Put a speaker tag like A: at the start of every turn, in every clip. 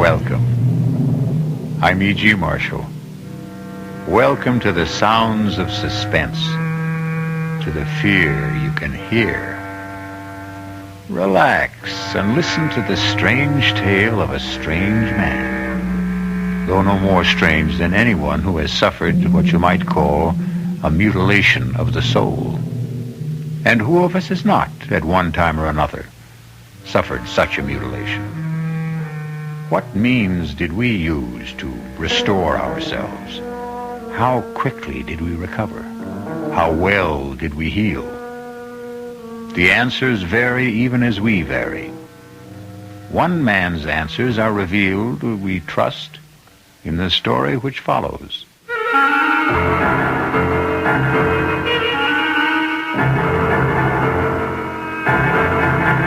A: Welcome. I'm E.G. Marshall. Welcome to the sounds of suspense, to the fear you can hear. Relax and listen to the strange tale of a strange man, though no more strange than anyone who has suffered what you might call a mutilation of the soul. And who of us has not, at one time or another, suffered such a mutilation? What means did we use to restore ourselves? How quickly did we recover? How well did we heal? The answers vary even as we vary. One man's answers are revealed, we trust, in the story which follows.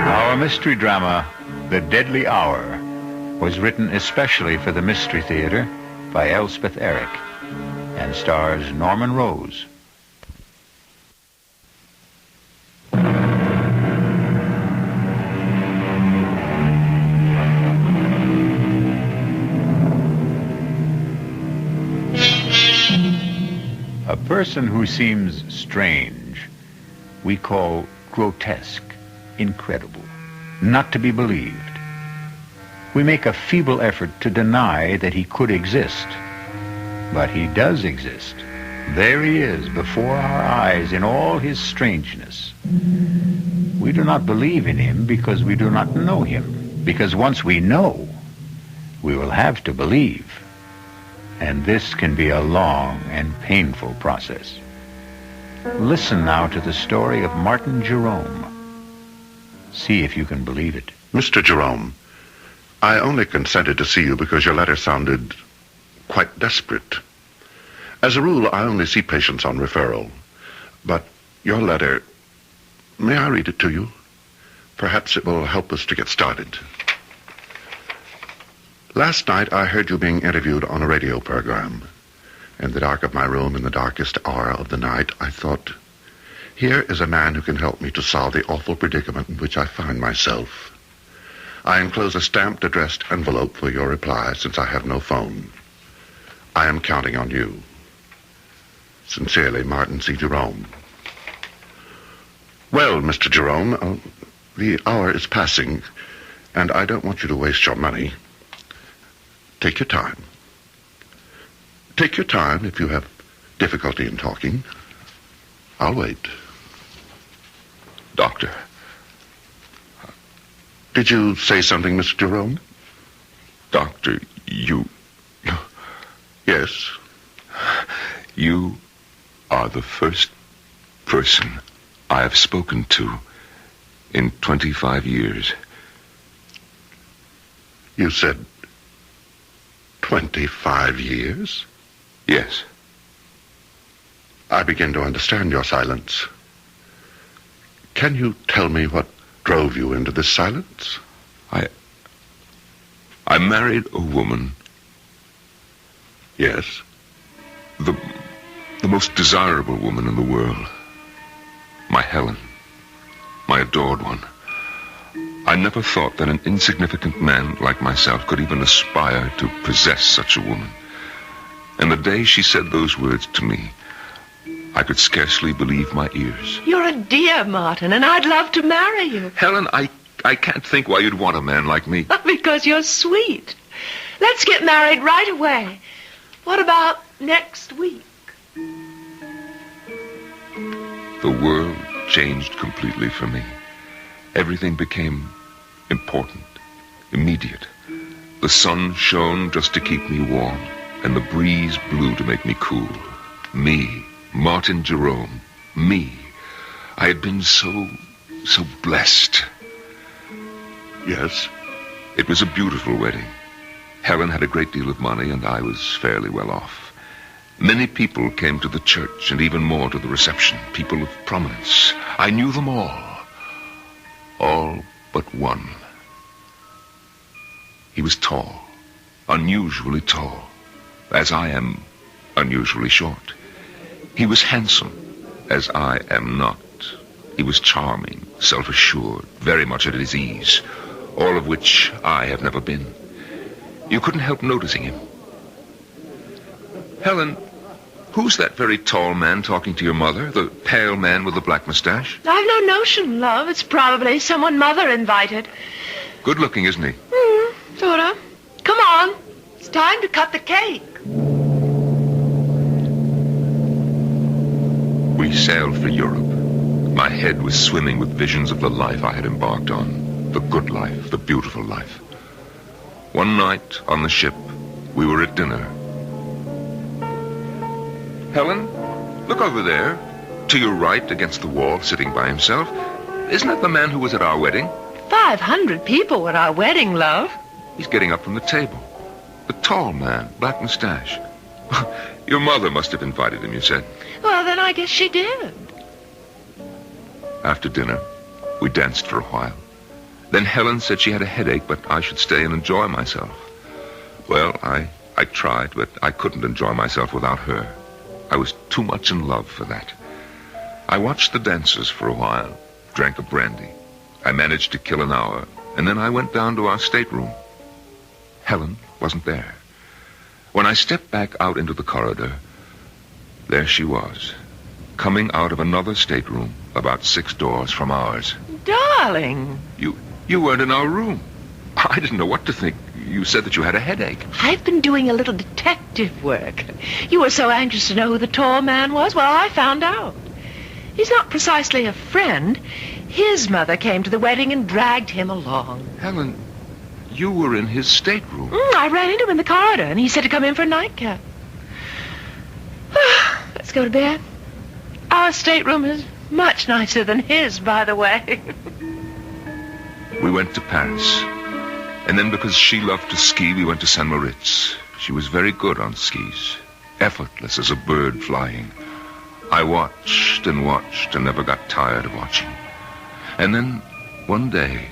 A: Our mystery drama, The Deadly Hour, was written especially for the Mystery Theater by Elspeth Eric and stars Norman Rose. A person who seems strange, we call grotesque, incredible, not to be believed. We make a feeble effort to deny that he could exist. But he does exist. There he is, before our eyes, in all his strangeness. We do not believe in him because we do not know him. Because once we know, we will have to believe. And this can be a long and painful process. Listen now to the story of Martin Jerome. See if you can believe it.
B: Mr. Jerome, I only consented to see you because your letter sounded quite desperate. As a rule, I only see patients on referral. But your letter, may I read it to you? Perhaps it will help us to get started. Last night, I heard you being interviewed on a radio program. In the dark of my room, in the darkest hour of the night, I thought, here is a man who can help me to solve the awful predicament in which I find myself. I enclose a stamped, addressed envelope for your reply, since I have no phone. I am counting on you. Sincerely, Martin C. Jerome. Well, Mr. Jerome, the hour is passing, and I don't want you to waste your money. Take your time. Take your time if you have difficulty in talking. I'll wait. Doctor. Did you say something, Mr. Jerome? Doctor, you... Yes?
C: You are the first person I have spoken to in 25 years.
B: You said 25 years?
C: Yes.
B: I begin to understand your silence. Can you tell me what drove you into this silence?
C: I married a woman.
B: Yes?
C: The most desirable woman in the world. My Helen. My adored one. I never thought that an insignificant man like myself could even aspire to possess such a woman. And the day she said those words to me, I could scarcely believe my ears.
D: You're a dear, Martin, and I'd love to marry you.
C: Helen, I can't think why you'd want a man like me.
D: Because you're sweet. Let's get married right away. What about next week?
C: The world changed completely for me. Everything became important, immediate. The sun shone just to keep me warm, and the breeze blew to make me cool. Me, Martin Jerome, me. I had been so blessed.
B: Yes?
C: It was a beautiful wedding. Helen had a great deal of money, and I was fairly well off. Many people came to the church, and even more to the reception. People of prominence. I knew them all. All but one. He was tall. Unusually tall. As I am unusually short. He was handsome, as I am not. He was charming, self-assured, very much at his ease, all of which I have never been. You couldn't help noticing him. Helen, who's that very tall man talking to your mother? The pale man with the black mustache?
D: I've no notion, love. It's probably someone Mother invited.
C: Good looking, isn't he?
D: Sort of. Come on. It's time to cut the cake.
C: We sailed for Europe. My head was swimming with visions of the life I had embarked on. The good life, the beautiful life. One night on the ship, we were at dinner. Helen, look over there. To your right, against the wall, sitting by himself. Isn't that the man who was at our wedding?
D: 500 people at our wedding, love.
C: He's getting up from the table. The tall man, black mustache. Your mother must have invited him, you said.
D: Well, then I guess she did.
C: After dinner, we danced for a while. Then Helen said she had a headache, but I should stay and enjoy myself. Well, I tried, but I couldn't enjoy myself without her. I was too much in love for that. I watched the dancers for a while, drank a brandy. I managed to kill an hour, and then I went down to our stateroom. Helen wasn't there. When I stepped back out into the corridor, there she was, coming out of another stateroom about 6 doors from ours.
D: Darling.
C: You weren't in our room. I didn't know what to think. You said that you had a headache.
D: I've been doing a little detective work. You were so anxious to know who the tall man was. Well, I found out. He's not precisely a friend. His mother came to the wedding and dragged him along.
C: Helen, you were in his stateroom.
D: I ran into him in the corridor, and he said to come in for a nightcap. Let's go to bed. Our stateroom is much nicer than his, by the way.
C: We went to Paris. And then because she loved to ski, we went to St. Moritz. She was very good on skis, effortless as a bird flying. I watched and watched and never got tired of watching. And then, one day,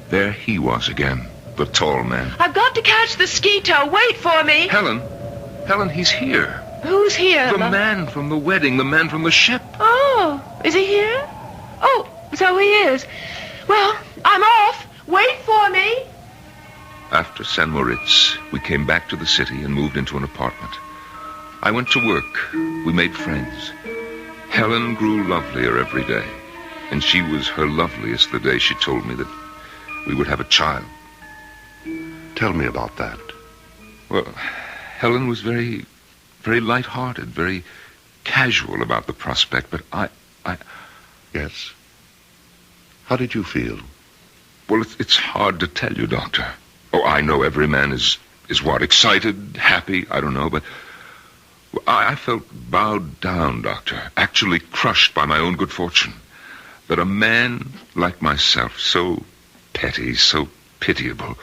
C: there he was again, the tall man.
D: I've got to catch the ski tow. Wait for me.
C: Helen, he's here.
D: Who's here?
C: The man from the wedding, the man from the ship.
D: Oh, is he here? Oh, so he is. Well, I'm off. Wait for me.
C: After St. Moritz, we came back to the city and moved into an apartment. I went to work. We made friends. Helen grew lovelier every day, and she was her loveliest the day she told me that we would have a child.
B: Tell me about that.
C: Well, Helen was very, very light-hearted, very casual about the prospect, but I...
B: Yes? How did you feel?
C: Well, it's hard to tell you, Doctor. Oh, I know every man is what, excited, happy, I don't know, but I felt bowed down, Doctor, actually crushed by my own good fortune. That a man like myself, so petty, so pitiable,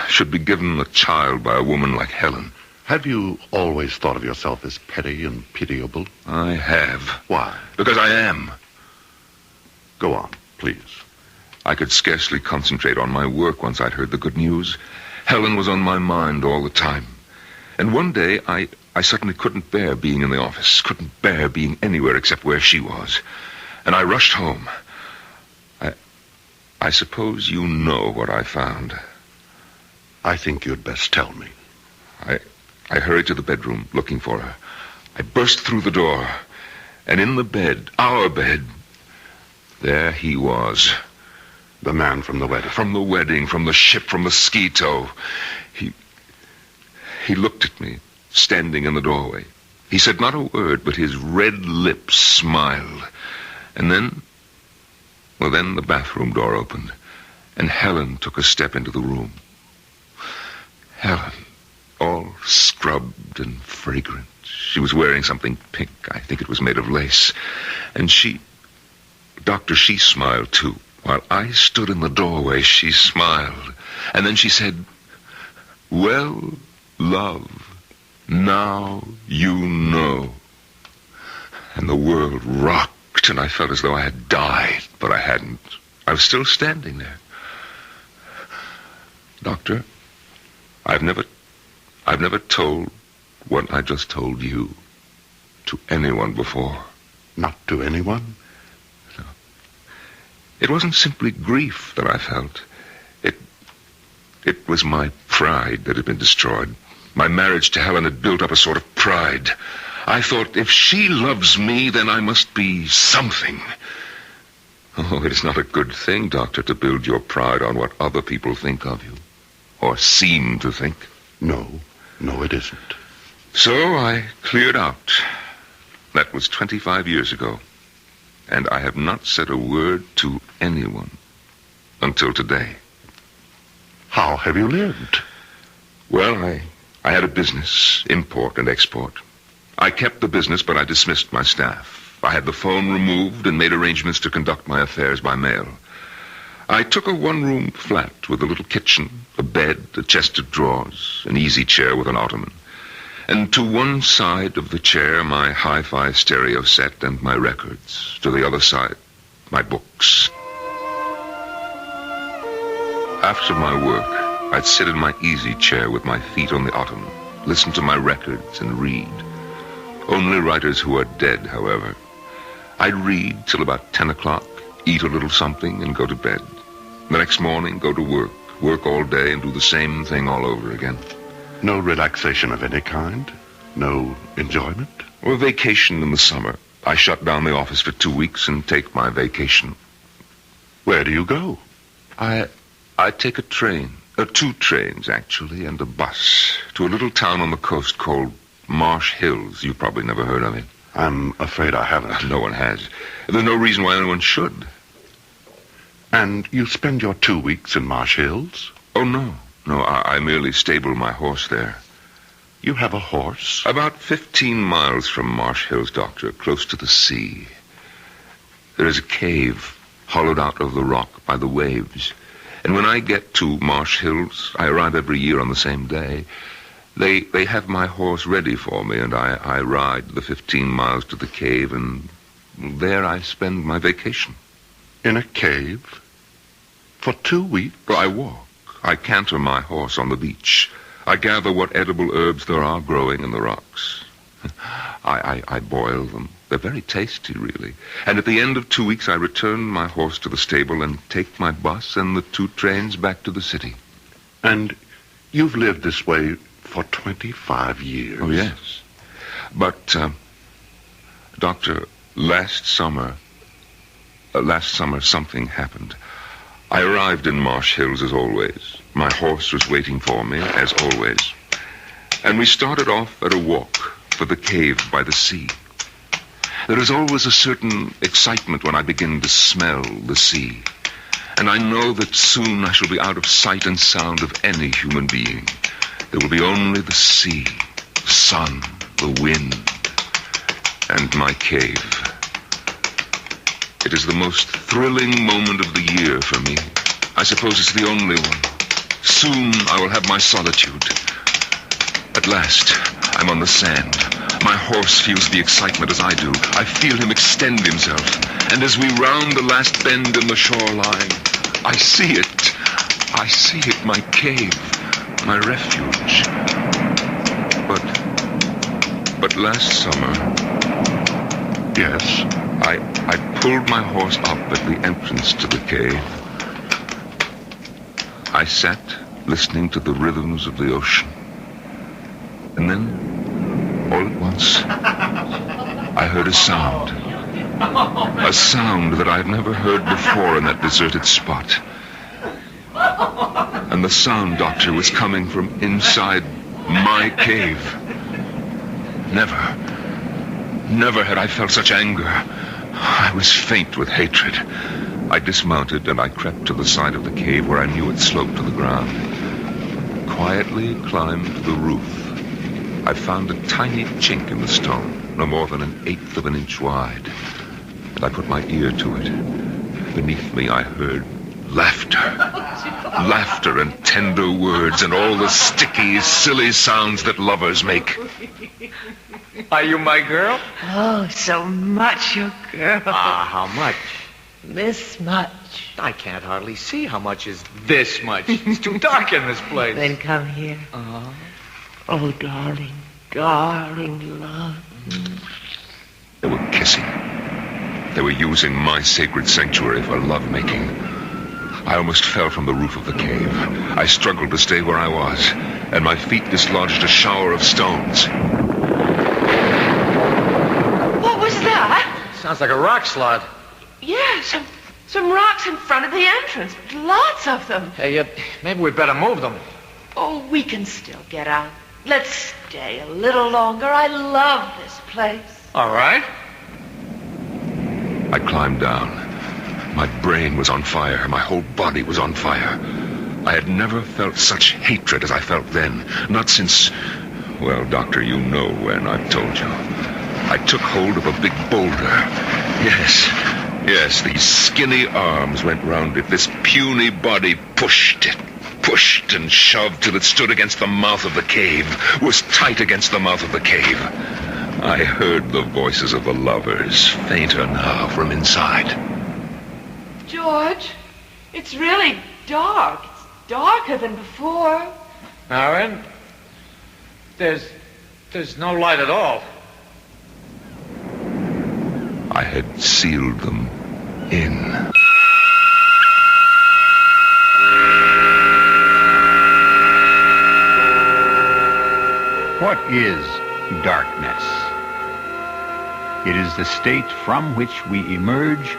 C: should be given a child by a woman like Helen.
B: Have you always thought of yourself as petty and pitiable?
C: I have.
B: Why?
C: Because I am.
B: Go on, please.
C: I could scarcely concentrate on my work once I'd heard the good news. Helen was on my mind all the time. And one day, I suddenly couldn't bear being in the office, couldn't bear being anywhere except where she was. And I rushed home. I suppose you know what I found.
B: I think you'd best tell me.
C: I hurried to the bedroom, looking for her. I burst through the door, and in the bed, our bed, there he was.
B: The man from the wedding.
C: From the wedding, from the ship, from the ski tow. He looked at me, standing in the doorway. He said not a word, but his red lips smiled. And then the bathroom door opened, and Helen took a step into the room. Helen, all scrubbed and fragrant. She was wearing something pink. I think it was made of lace. And Doctor, she smiled too. While I stood in the doorway, she smiled. And then she said, "Well, love, now you know." And the world rocked, and I felt as though I had died, but I hadn't. I was still standing there. Doctor, I've never told what I just told you to anyone before.
B: Not to anyone?
C: No. It wasn't simply grief that I felt. It was my pride that had been destroyed. My marriage to Helen had built up a sort of pride. I thought, if she loves me, then I must be something. Oh, it is not a good thing, Doctor, to build your pride on what other people think of you. Or seem to think.
B: No, it isn't.
C: So I cleared out. That was 25 years ago. And I have not said a word to anyone until today.
B: How have you lived?
C: Well, I had a business, import and export. I kept the business, but I dismissed my staff. I had the phone removed and made arrangements to conduct my affairs by mail. I took a one-room flat with a little kitchen, a bed, a chest of drawers, an easy chair with an ottoman. And to one side of the chair, my hi-fi stereo set and my records. To the other side, my books. After my work, I'd sit in my easy chair with my feet on the ottoman, listen to my records and read. Only writers who are dead, however. I'd read till about 10 o'clock, eat a little something, and go to bed. The next morning, go to work all day, and do the same thing all over again.
B: No relaxation of any kind? No enjoyment?
C: Or vacation in the summer. I shut down the office for 2 weeks and take my vacation.
B: Where do you go?
C: I take a train, 2 trains, actually, and a bus, to a little town on the coast called Marsh Hills. You've probably never heard of it.
B: I'm afraid I haven't.
C: No one has. There's no reason why anyone should.
B: And you spend your 2 weeks in Marsh Hills?
C: Oh, no. No, I merely stable my horse there.
B: You have a horse?
C: About 15 miles from Marsh Hills, Doctor, close to the sea. There is a cave hollowed out of the rock by the waves. And when I get to Marsh Hills, I arrive every year on the same day. They have my horse ready for me, and I ride the 15 miles to the cave, and there I spend my vacation.
B: In a cave? For 2 weeks?
C: Well, I walk. I canter my horse on the beach. I gather what edible herbs there are growing in the rocks. I boil them. They're very tasty, really. And at the end of 2 weeks, I return my horse to the stable and take my bus and the 2 trains back to the city.
B: And you've lived this way for 25 years?
C: Oh, yes. But, Doctor, last summer something happened. I arrived in Marsh Hills as always. My horse was waiting for me, as always. And we started off at a walk for the cave by the sea. There is always a certain excitement when I begin to smell the sea. And I know that soon I shall be out of sight and sound of any human being. There will be only the sea, the sun, the wind, and my cave. It is the most thrilling moment of the year for me. I suppose it's the only one. Soon I will have my solitude. At last, I'm on the sand. My horse feels the excitement as I do. I feel him extend himself. And as we round the last bend in the shoreline, I see it. I see it, my cave, my refuge. But last summer...
B: Yes?
C: I pulled my horse up at the entrance to the cave. I sat listening to the rhythms of the ocean. And then, all at once, I heard a sound. A sound that I had never heard before in that deserted spot. And the sound, Doctor, was coming from inside my cave. Never had I felt such anger. I was faint with hatred. I dismounted and I crept to the side of the cave where I knew it sloped to the ground. Quietly climbed the roof. I found a tiny chink in the stone, no more than 1/8 of an inch wide. And I put my ear to it. Beneath me I heard laughter. Laughter and tender words and all the sticky, silly sounds that lovers make.
E: Are you my girl?
D: Oh, so much your girl.
E: How much?
D: This much.
E: I can't hardly see how much is this much. It's too dark in this place.
D: Then come here. Oh, darling, darling love.
C: They were kissing. They were using my sacred sanctuary for lovemaking. I almost fell from the roof of the cave. I struggled to stay where I was, and my feet dislodged a shower of stones.
D: What was that?
E: Sounds like a rock slide.
D: Yeah, some rocks in front of the entrance. Lots of them.
E: Hey, maybe we better move them.
D: Oh, we can still get out. Let's stay a little longer. I love this place.
E: All right.
C: I climbed down. My brain was on fire. My whole body was on fire. I had never felt such hatred as I felt then. Not since... Well, Doctor, you know when, I've told you. I took hold of a big boulder. Yes, these skinny arms went round it. This puny body pushed it. Pushed and shoved till it stood against the mouth of the cave. Was tight against the mouth of the cave. I heard the voices of the lovers, fainter now from inside.
D: George, it's really dark. It's darker than before.
E: Marion, there's no light at all.
C: I had sealed them in.
A: What is darkness? It is the state from which we emerge,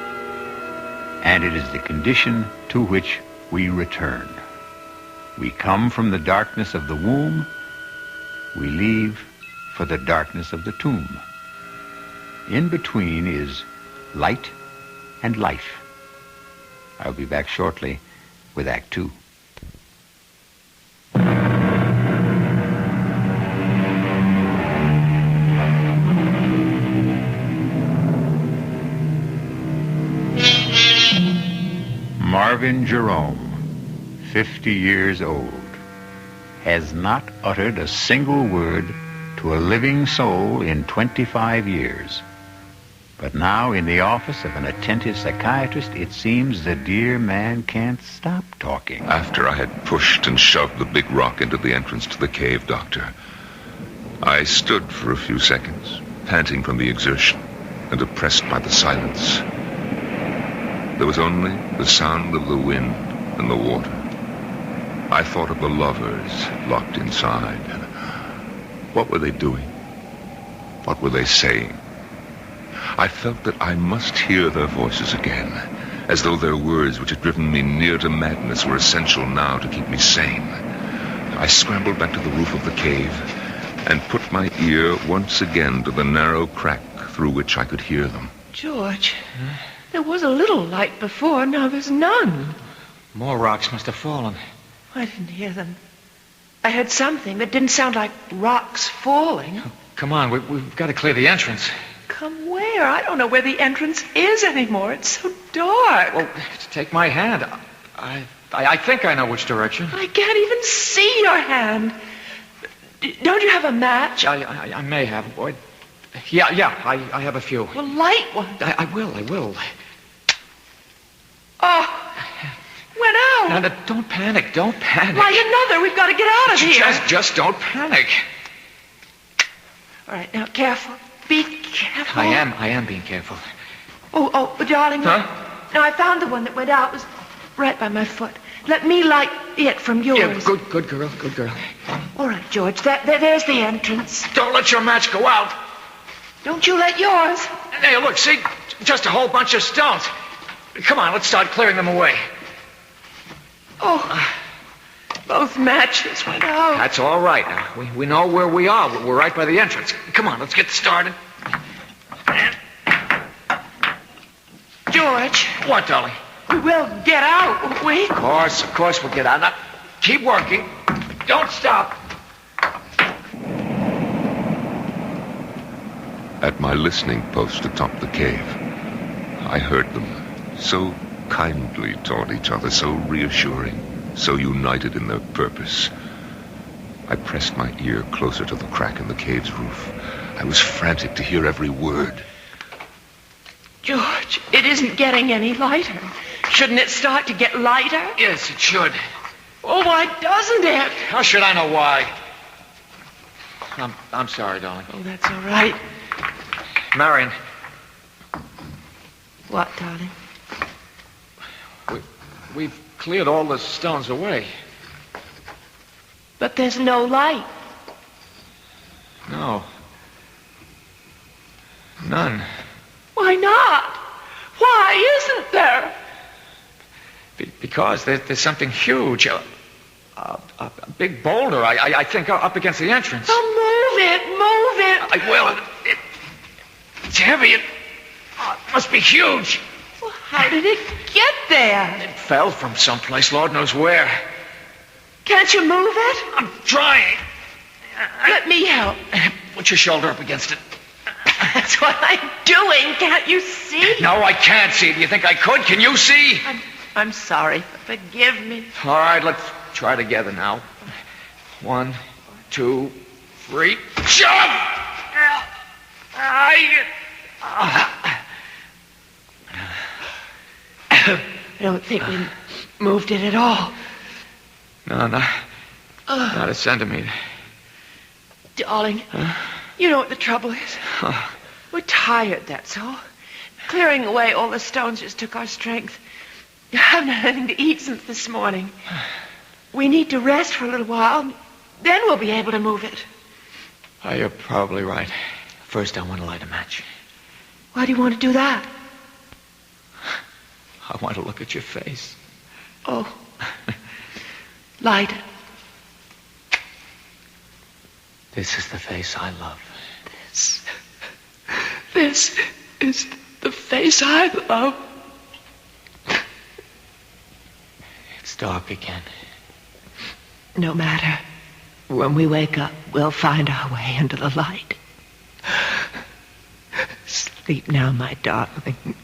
A: and it is the condition to which we return. We come from the darkness of the womb. We leave for the darkness of the tomb. In between is light and life. I'll be back shortly with Act 2. Marvin Jerome, 50 years old, has not uttered a single word to a living soul in 25 years. But now, in the office of an attentive psychiatrist, it seems the dear man can't stop talking.
C: After I had pushed and shoved the big rock into the entrance to the cave, Doctor, I stood for a few seconds, panting from the exertion and oppressed by the silence. There was only the sound of the wind and the water. I thought of the lovers locked inside. What were they doing? What were they saying? I felt that I must hear their voices again, as though their words, which had driven me near to madness, were essential now to keep me sane. I scrambled back to the roof of the cave and put my ear once again to the narrow crack through which I could hear them.
D: George, there was a little light before. Now there's none.
E: More rocks must have fallen.
D: I didn't hear them. I heard something that didn't sound like rocks falling.
E: Oh, come on, we've got to clear the entrance.
D: Come where? I don't know where the entrance is anymore. It's so dark.
E: Well, take my hand. I think I know which direction.
D: I can't even see your hand. Don't you have a match?
E: I may have, boy. Yeah, I have a few.
D: Well, light one.
E: I will.
D: Oh, went out.
E: Now, don't panic.
D: Light another. We've got to get out of here.
E: Just don't panic.
D: All right, now, careful. Be careful.
E: I am being careful.
D: Oh, darling.
E: Huh?
D: Now, I found the one that went out. It was right by my foot. Let me light it from yours.
E: Yeah, good girl.
D: All right, George. There's the entrance.
E: Don't let your match go out.
D: Don't you let yours.
E: Hey, look, see? Just a whole bunch of stones. Come on, let's start clearing them away.
D: Oh, both matches went out.
E: That's all right. Now, we know where we are. We're right by the entrance. Come on, let's get started.
D: George.
E: What, darling?
D: We will get out, won't we?
E: Of course we'll get out. Now, keep working. Don't stop.
C: At my listening post atop the cave, I heard them, so kindly taught each other, so reassuring, so united in their purpose. I pressed my ear closer to the crack in the cave's roof. I was frantic to hear every word.
D: George, it isn't getting any lighter. Shouldn't it start to get lighter?
E: Yes, it should.
D: Oh, why doesn't it?
E: How should I know why? I'm sorry, darling.
D: Oh, that's all right.
E: Marion.
D: What, darling?
E: cleared all the stones away.
D: But there's no light.
E: No. None.
D: Why not? Why isn't there?
E: Because there's something huge. A big boulder, I think, up against the entrance.
D: Oh, move it.
E: I will. It's heavy. It must be huge.
D: Well, how did it get there?
E: It fell from someplace, Lord knows where.
D: Can't you move it?
E: I'm trying.
D: Let me help.
E: Put your shoulder up against it.
D: That's what I'm doing. Can't you see?
E: No, I can't see. Do you think I could? Can you see?
D: I'm sorry. Forgive me.
E: All right, let's try together now. 1, 2, 3. Shove!
D: I don't think we moved it at all.
E: No, not a centimeter.
D: Darling, you know what the trouble is? We're tired, that's all. Clearing away all the stones just took our strength. I haven't had anything to eat since this morning. We need to rest for a little while. Then we'll be able to move it.
E: Oh, you're probably right. First, I want to light a match.
D: Why do you want to do that?
E: I want to look at your face.
D: Oh. Light it.
E: This is the face I love.
D: This is the face I love.
E: It's dark again.
D: No matter. When we wake up, we'll find our way into the light. Sleep now, my darling.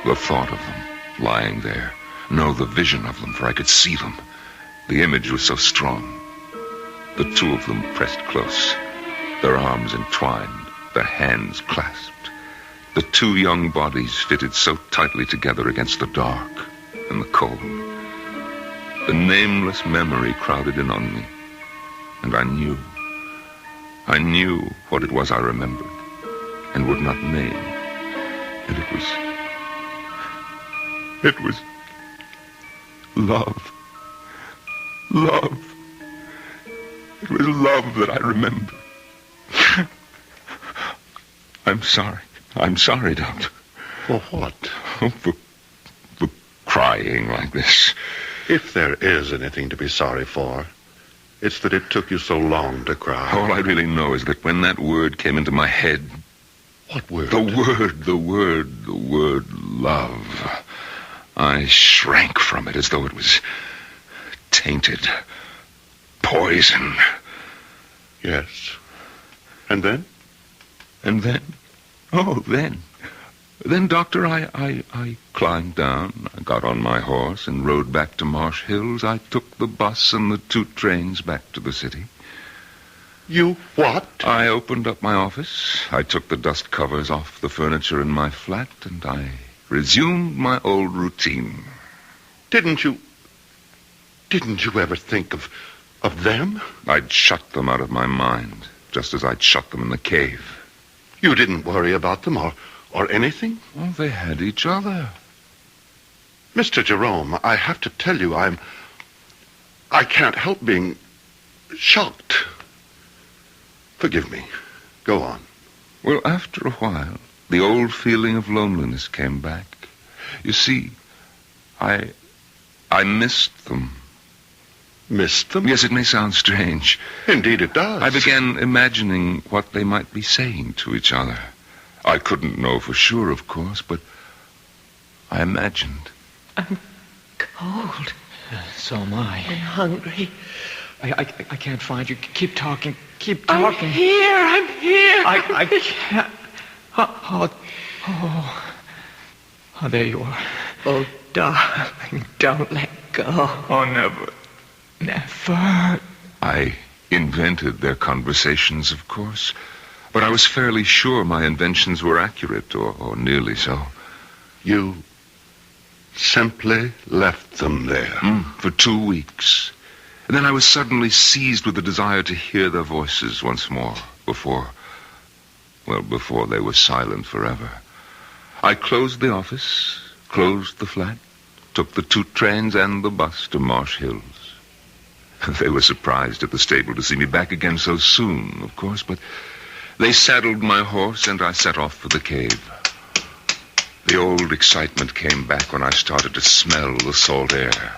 C: The thought of them lying there. No, the vision of them, for I could see them. The image was so strong. The two of them pressed close, their arms entwined, their hands clasped. The two young bodies fitted so tightly together against the dark and the cold. The nameless memory crowded in on me, and I knew what it was I remembered and would not name. And it was love. Love. It was love that I remember. I'm sorry, Doctor.
B: For what?
C: For crying like this.
B: If there is anything to be sorry for, it's that it took you so long to cry.
C: All I really know is that when that word came into my head...
B: What word?
C: The word love. I shrank from it as though it was tainted. Poison.
B: Yes. And then?
C: And then? Oh, then. Then, Doctor, I climbed down, I got on my horse and rode back to Marsh Hills. I took the bus and the 2 trains back to the city.
B: You what?
C: I opened up my office. I took the dust covers off the furniture in my flat, and I resumed my old routine.
B: Didn't you ever think of them?
C: I'd shut them out of my mind, just as I'd shut them in the cave.
B: You didn't worry about them or anything?
C: Well, they had each other.
B: Mr. Jerome, I have to tell you, I can't help being shocked. Forgive me. Go on.
C: Well, after a while, the old feeling of loneliness came back. You see, I missed them.
B: Missed them?
C: Yes, it may sound strange.
B: Indeed it does.
C: I began imagining what they might be saying to each other. I couldn't know for sure, of course, but I imagined.
D: I'm cold.
E: So am I.
D: And hungry.
E: I can't find you. Keep talking. Keep talking.
D: I'm here.
E: I can't. Oh, there you are.
D: Oh, darling, don't let go.
E: Oh, never. Never.
C: I invented their conversations, of course, but I was fairly sure my inventions were accurate, or nearly so.
B: You simply left them there?
C: For 2 weeks. And then I was suddenly seized with the desire to hear their voices once more before they were silent forever. I closed the office, closed the flat, took the 2 trains and the bus to Marsh Hills. They were surprised at the stable to see me back again so soon, of course, but they saddled my horse and I set off for the cave. The old excitement came back when I started to smell the salt air.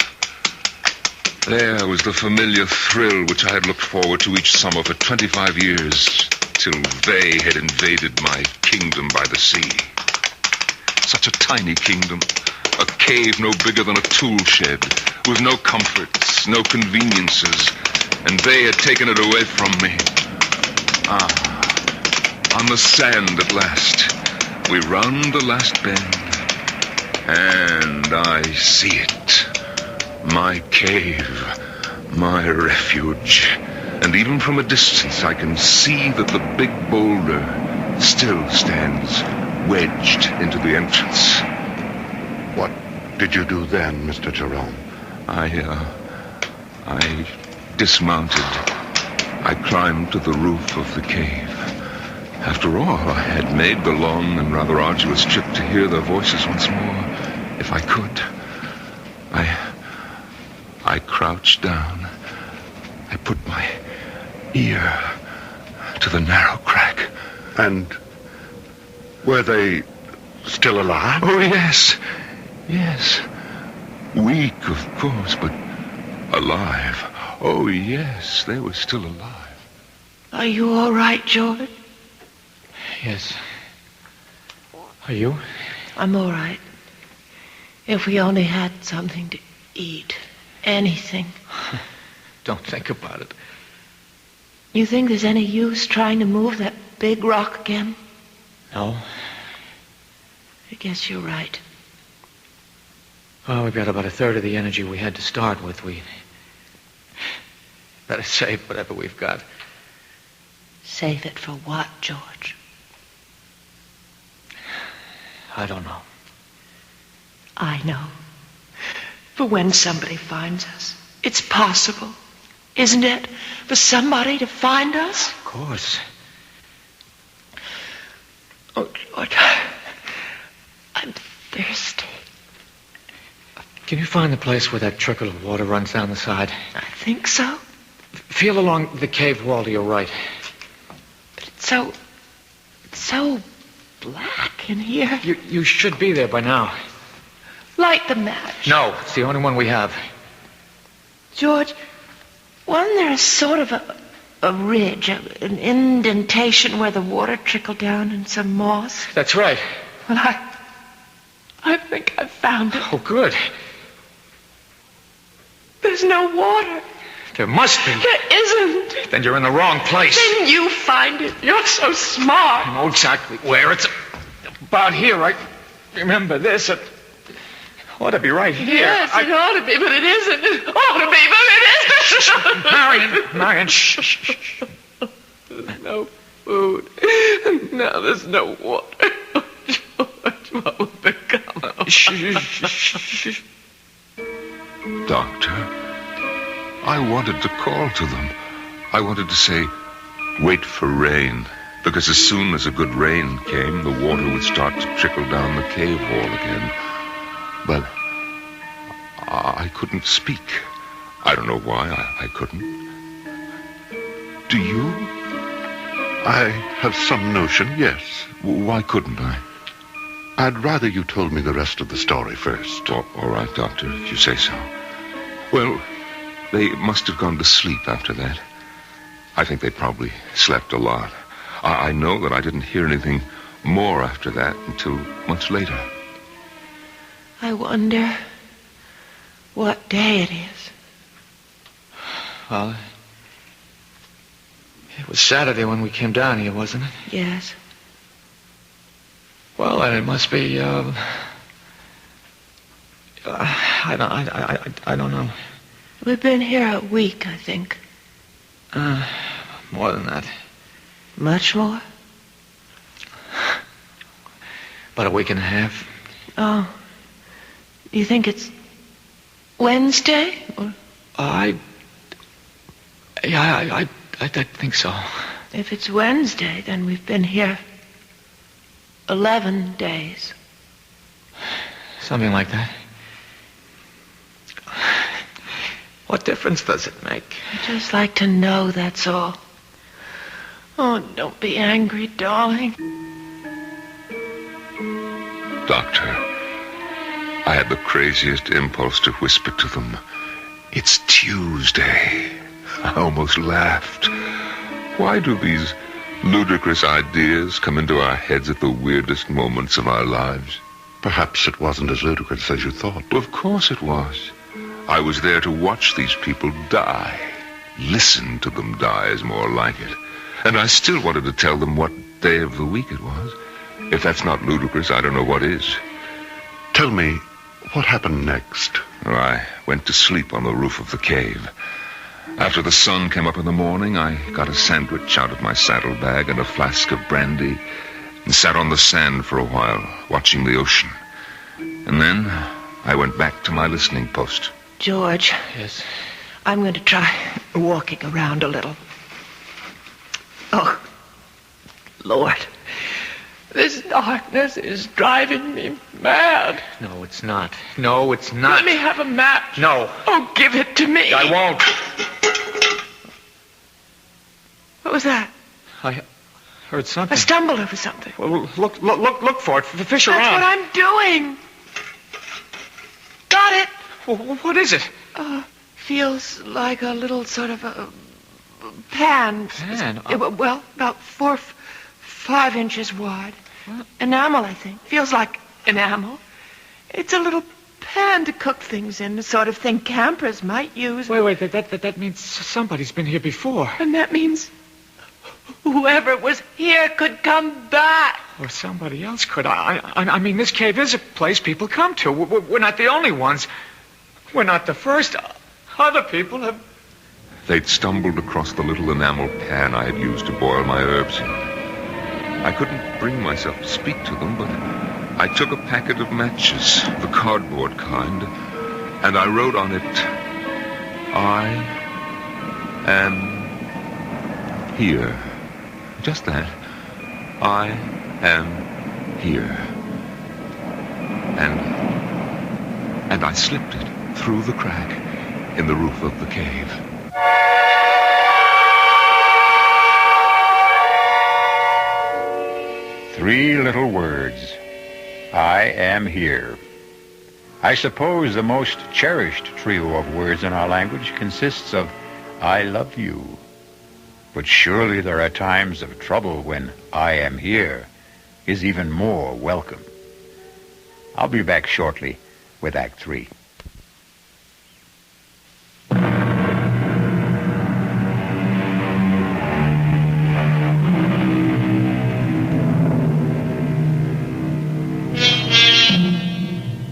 C: There was the familiar thrill which I had looked forward to each summer for 25 years, till they had invaded my kingdom by the sea. Such a tiny kingdom, a cave no bigger than a tool shed, with no comforts, no conveniences, and they had taken it away from me. On the sand at last, we round the last bend, and I see it. My cave, my refuge. And even from a distance, I can see that the big boulder still stands wedged into the entrance.
B: What did you do then, Mr. Jerome?
C: I dismounted. I climbed to the roof of the cave. After all, I had made the long and rather arduous trip to hear their voices once more, if I could. I crouched down. I put my ear to the narrow crack.
B: And were they still alive?
C: Oh, yes. Yes. Weak, of course, but alive. Oh, yes, they were still alive.
D: Are you all right, George?
E: Yes. Are you?
D: I'm all right. If we only had something to eat. Anything.
E: Don't think about it.
D: You think there's any use trying to move that big rock again?
E: No.
D: I guess you're right.
E: Well, we've got about a third of the energy we had to start with. We better save whatever we've got.
D: Save it for what, George?
E: I don't know.
D: I know. For when somebody finds us. It's possible, isn't it? For somebody to find us?
E: Of course.
D: Oh, George. I'm thirsty.
E: Can you find the place where that trickle of water runs down the side?
D: I think so.
E: Feel along the cave wall to your right.
D: But it's so black in here.
E: You should be there by now.
D: Light the match.
E: No, it's the only one we have.
D: George, wasn't there a sort of a ridge, an indentation where the water trickled down in some moss?
E: That's right.
D: Well, I think I found it.
E: Oh, good.
D: There's no water.
E: There must be.
D: There isn't.
E: Then you're in the wrong place.
D: Then you find it. You're so smart.
E: I know exactly where. It's about here. I remember this. It ought to be right here.
D: Yes, it ought to be, but it isn't. It ought to be, but it isn't.
E: Marion, shh.
D: There's no food. Now there's no water. George, what will become of us?
E: Shh.
C: Doctor, I wanted to call to them. I wanted to say, wait for rain. Because as soon as a good rain came, the water would start to trickle down the cave wall again. But I couldn't speak. I don't know why I couldn't. Do you?
B: I have some notion, yes.
C: Why couldn't I?
B: I'd rather you told me the rest of the story first.
C: All right, Doctor, if you say so. Well, they must have gone to sleep after that. I think they probably slept a lot. I know that I didn't hear anything more after that until much later.
D: I wonder what day it is.
E: Well, it was Saturday when we came down here, wasn't it?
D: Yes.
E: Well, then it must be, I don't know.
D: We've been here a week, I think.
E: More than that.
D: Much more?
E: About a week and a half.
D: Oh. You think it's Wednesday? Or...
E: I think so.
D: If it's Wednesday, then we've been here 11 days.
E: Something like that. What difference does it make?
D: I'd just like to know, that's all. Oh, don't be angry, darling.
C: Doctor, I had the craziest impulse to whisper to them, "It's Tuesday." I almost laughed. Why do these ludicrous ideas come into our heads at the weirdest moments of our lives?
B: Perhaps it wasn't as ludicrous as you thought.
C: Of course it was. I was there to watch these people die. Listen to them die is more like it. And I still wanted to tell them what day of the week it was. If that's not ludicrous, I don't know what is.
B: Tell me, what happened next?
C: Well, I went to sleep on the roof of the cave. After the sun came up in the morning, I got a sandwich out of my saddlebag and a flask of brandy and sat on the sand for a while, watching the ocean. And then I went back to my listening post.
D: George.
E: Yes?
D: I'm going to try walking around a little. Oh, Lord. This darkness is driving me mad.
E: No, it's not. No, it's not.
D: Let me have a match.
E: No.
D: Oh, give it to me.
E: I won't.
D: What was that?
E: I heard something.
D: I stumbled over something.
E: Well, look for it. Fish around.
D: That's what I'm doing. Got it.
E: Well, what is it?
D: Feels like a little sort of a pan.
E: Pan?
D: Well, about 4 or 5 inches wide.
E: What?
D: Enamel, I think. Feels like enamel. It's a little pan to cook things in, the sort of thing campers might use.
E: Wait. That means somebody's been here before.
D: And that means whoever was here could come back.
E: Or somebody else could. I mean, this cave is a place people come to. We're not the only ones. We're not the first. Other people have...
C: They'd stumbled across the little enamel pan I had used to boil my herbs in. I couldn't bring myself to speak to them, but I took a packet of matches, the cardboard kind, and I wrote on it, "I am here." Just that. I am here. And I slipped it through the crack in the roof of the cave.
A: Three little words. I am here. I suppose the most cherished trio of words in our language consists of I love you. But surely there are times of trouble when I am here is even more welcome. I'll be back shortly with Act 3.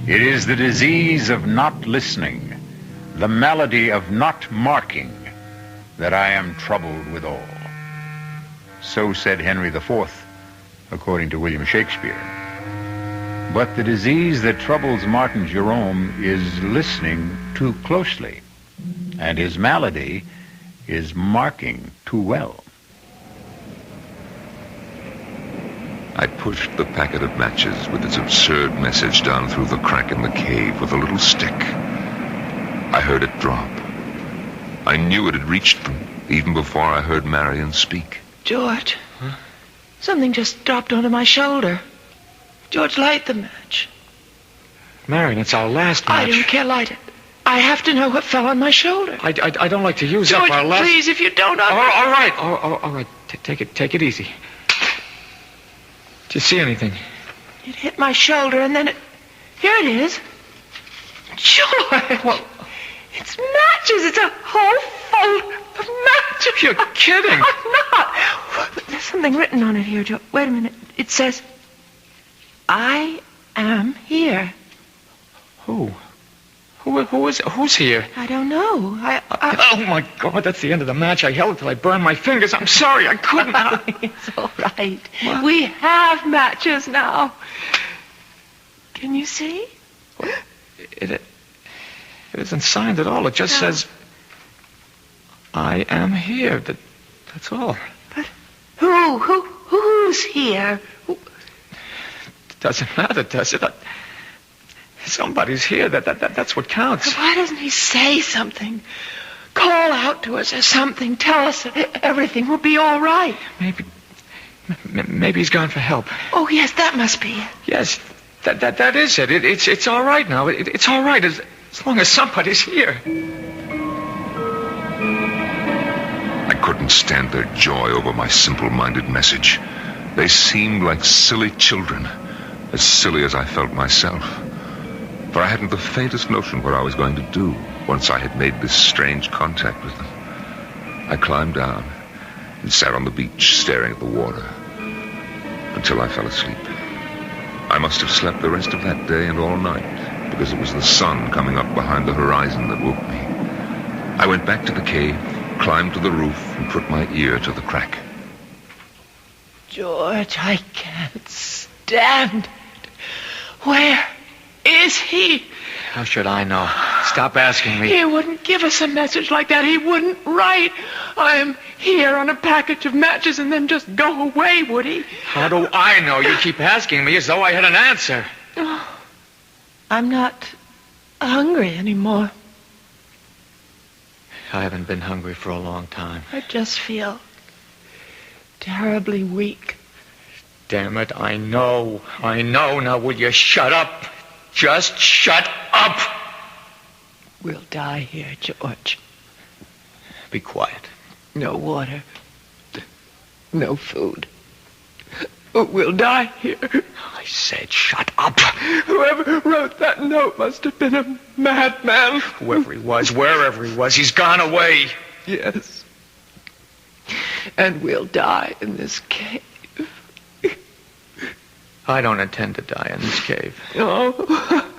A: It is the disease of not listening, the malady of not marking, that I am troubled withal. So said Henry IV, according to William Shakespeare. But the disease that troubles Martin Jerome is listening too closely, and his malady is marking too well.
C: I pushed the packet of matches with its absurd message down through the crack in the cave with a little stick. I heard it drop. I knew it had reached them even before I heard Marion speak.
D: George, something just dropped onto my shoulder. George, light the match.
E: Marion, it's our last match.
D: I don't care, light it. I have to know what fell on my shoulder.
E: I don't like to use
D: George,
E: up our last...
D: please, if you don't...
E: All right. All right. Take it easy. Did you see anything?
D: It hit my shoulder, and then it... Here it is. George!
E: Well,
D: it's matches. It's a whole fold of matches.
E: You're kidding.
D: I'm not. There's something written on it here, George. Wait a minute. It says, I am here.
E: Who? Who's here?
D: I don't know.
E: Oh, my God, that's the end of the match. I held it till I burned my fingers. I'm sorry, I couldn't.
D: It's all right.
E: What?
D: We have matches now. Can you see?
E: It isn't signed at all. It just says, I am here. That's all.
D: But who's here?
E: Doesn't matter, does it? Somebody's here. That's what counts.
D: Why doesn't he say something? Call out to us or something. Tell us that everything will be all right.
E: Maybe he's gone for help.
D: Oh, yes, that must be it.
E: Yes, that is it. It's all right now. It's all right as long as somebody's here.
C: I couldn't stand their joy over my simple-minded message. They seemed like silly children, as silly as I felt myself. For I hadn't the faintest notion what I was going to do once I had made this strange contact with them. I climbed down and sat on the beach staring at the water until I fell asleep. I must have slept the rest of that day and all night because it was the sun coming up behind the horizon that woke me. I went back to the cave, climbed to the roof, and put my ear to the crack.
D: George, I can't stand it. Where is he?
E: How should I know? Stop asking me.
D: He wouldn't give us a message like that. He wouldn't write, "I'm here" on a package of matches and then just go away, would he?
E: How do I know? You keep asking me as though I had an answer.
D: Oh, I'm not hungry anymore.
E: I haven't been hungry for a long time.
D: I just feel terribly weak.
E: Damn it, I know. Now, will you shut up? Just shut up!
D: We'll die here, George.
E: Be quiet.
D: No water. No food. We'll die here.
E: I said shut up.
D: Whoever wrote that note must have been a madman.
E: Whoever he was, wherever he was, he's gone away.
D: Yes. And we'll die in this cave.
E: I don't intend to die in this cave.
D: Oh.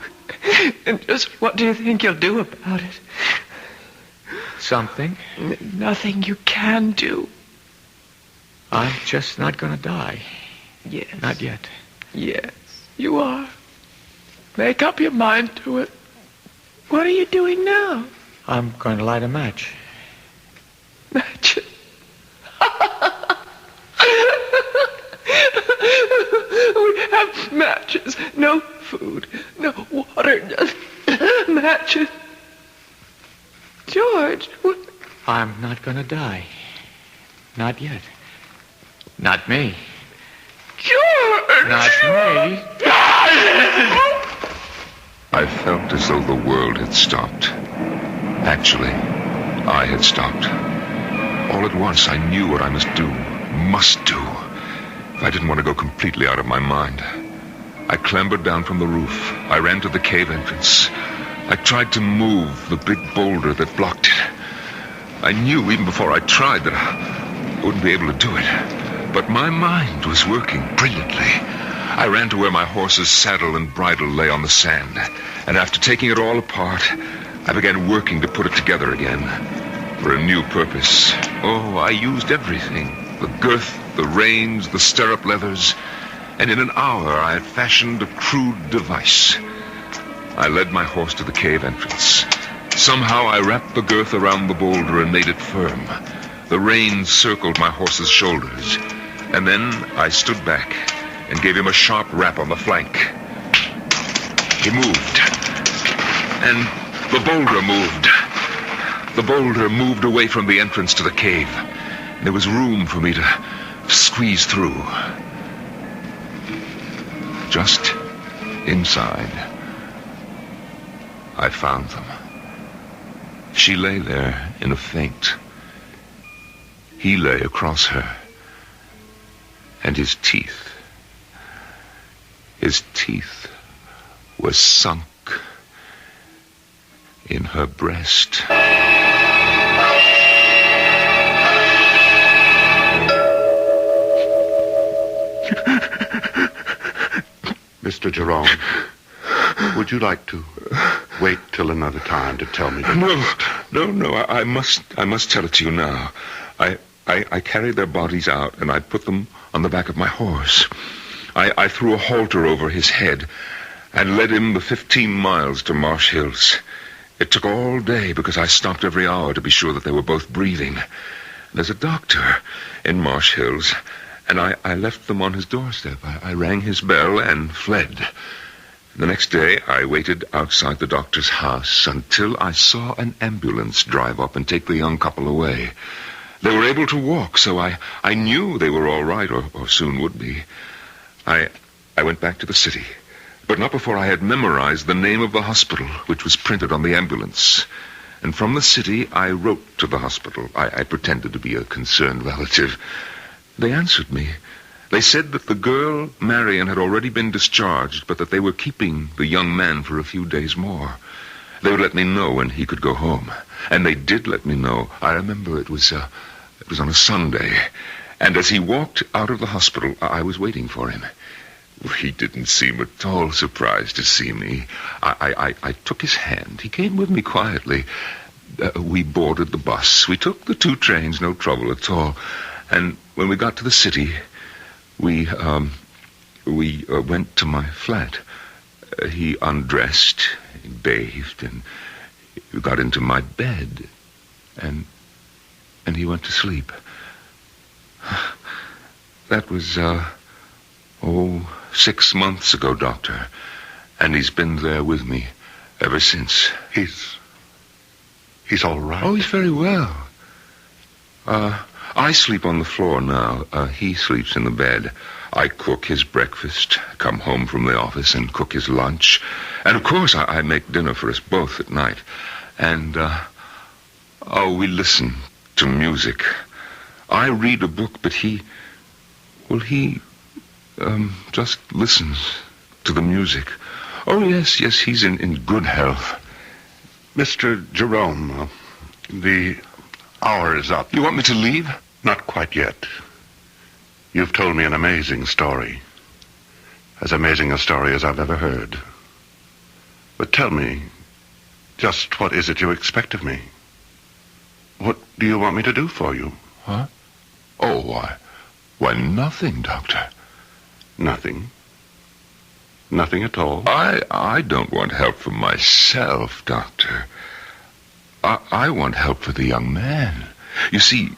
D: And just what do you think you'll do about it?
E: Something.
D: Nothing you can do.
E: I'm just not going to die.
D: Yes.
E: Not yet.
D: Yes, you are. Make up your mind to it. What are you doing now?
E: I'm going to light a match.
D: Matches. We have matches. No food. No water. Just matches. George, what?
E: I'm not going to die. Not yet. Not me.
D: George!
E: Not me.
C: I felt as though the world had stopped. Actually, I had stopped. All at once, I knew what I must do. If I didn't want to go completely out of my mind. I clambered down from the roof. I ran to the cave entrance. I tried to move the big boulder that blocked it. I knew even before I tried that I wouldn't be able to do it. But my mind was working brilliantly. I ran to where my horse's saddle and bridle lay on the sand. And after taking it all apart, I began working to put it together again. For a new purpose. Oh, I used everything. The girth, the reins, the stirrup leathers. And in an hour, I had fashioned a crude device. I led my horse to the cave entrance. Somehow I wrapped the girth around the boulder and made it firm. The reins circled my horse's shoulders. And then I stood back and gave him a sharp rap on the flank. He moved. And the boulder moved. The boulder moved away from the entrance to the cave. There was room for me to squeeze through. Just inside, I found them. She lay there in a faint. He lay across her. And his teeth were sunk in her breast.
B: Mr. Jerome, would you like to wait till another time to tell me the rest?
C: No, I must tell it to you now. I carried their bodies out, and I put them on the back of my horse. I threw a halter over his head and led him the 15 miles to Marsh Hills. It took all day because I stopped every hour to be sure that they were both breathing. There's a doctor in Marsh Hills, and I left them on his doorstep. I rang his bell and fled. The next day, I waited outside the doctor's house until I saw an ambulance drive up and take the young couple away. They were able to walk, so I knew they were all right, or soon would be. I went back to the city, but not before I had memorized the name of the hospital, which was printed on the ambulance. And from the city, I wrote to the hospital. I pretended to be a concerned relative. They answered me. They said that the girl, Marion, had already been discharged, but that they were keeping the young man for a few days more. They would let me know when he could go home. And they did let me know. I remember it was on a Sunday. And as he walked out of the hospital, I was waiting for him. He didn't seem at all surprised to see me. I took his hand. He came with me quietly. We boarded the bus. We took the 2 trains, no trouble at all. And when we got to the city, we went to my flat. He undressed, he bathed, and he got into my bed. And he went to sleep. That was, 6 months ago, Doctor. And he's been there with me ever since.
B: He's all right?
C: Oh, he's very well. I sleep on the floor now. He sleeps in the bed. I cook his breakfast, come home from the office and cook his lunch. And, of course, I make dinner for us both at night. And, we listen to music. I read a book, but he just listens to the music. Oh, yes, he's in good health.
B: Mr. Jerome, the hour is up.
C: You want me to leave?
B: Not quite yet. You've told me an amazing story. As amazing a story as I've ever heard. But tell me, just what is it you expect of me? What do you want me to do for you?
C: Huh? Oh, why, nothing, Doctor.
B: Nothing? Nothing at all?
C: I don't want help for myself, Doctor. I want help for the young man. You see,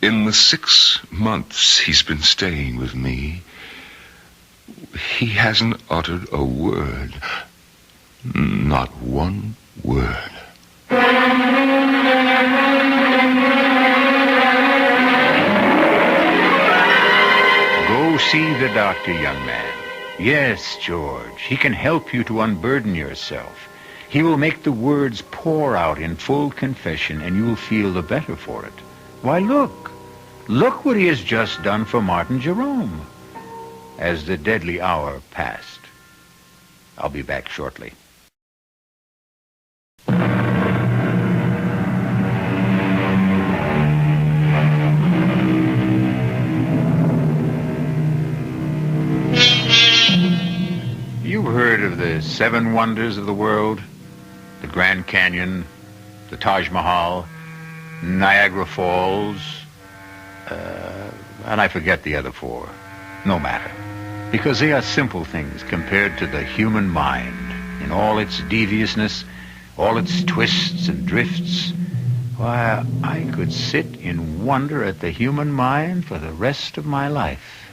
C: in the 6 months he's been staying with me, he hasn't uttered a word. Not one word.
A: Go see the doctor, young man. Yes, George, he can help you to unburden yourself. He will make the words pour out in full confession, and you'll feel the better for it. Why, look what he has just done for Martin Jerome. As the deadly hour passed. I'll be back shortly. You've heard of the 7 wonders of the world? The Grand Canyon, the Taj Mahal, Niagara Falls, and I forget the other 4. No matter. Because they are simple things compared to the human mind in all its deviousness, all its twists and drifts. Why, I could sit in wonder at the human mind for the rest of my life.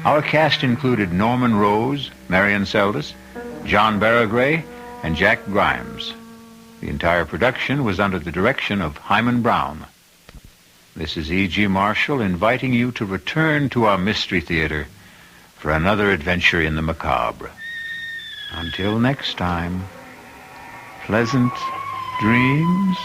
A: Our cast included Norman Rose, Marion Seldes, John Barragray, and Jack Grimes. The entire production was under the direction of Hyman Brown. This is E.G. Marshall inviting you to return to our Mystery Theater for another adventure in the macabre. Until next time, pleasant dreams.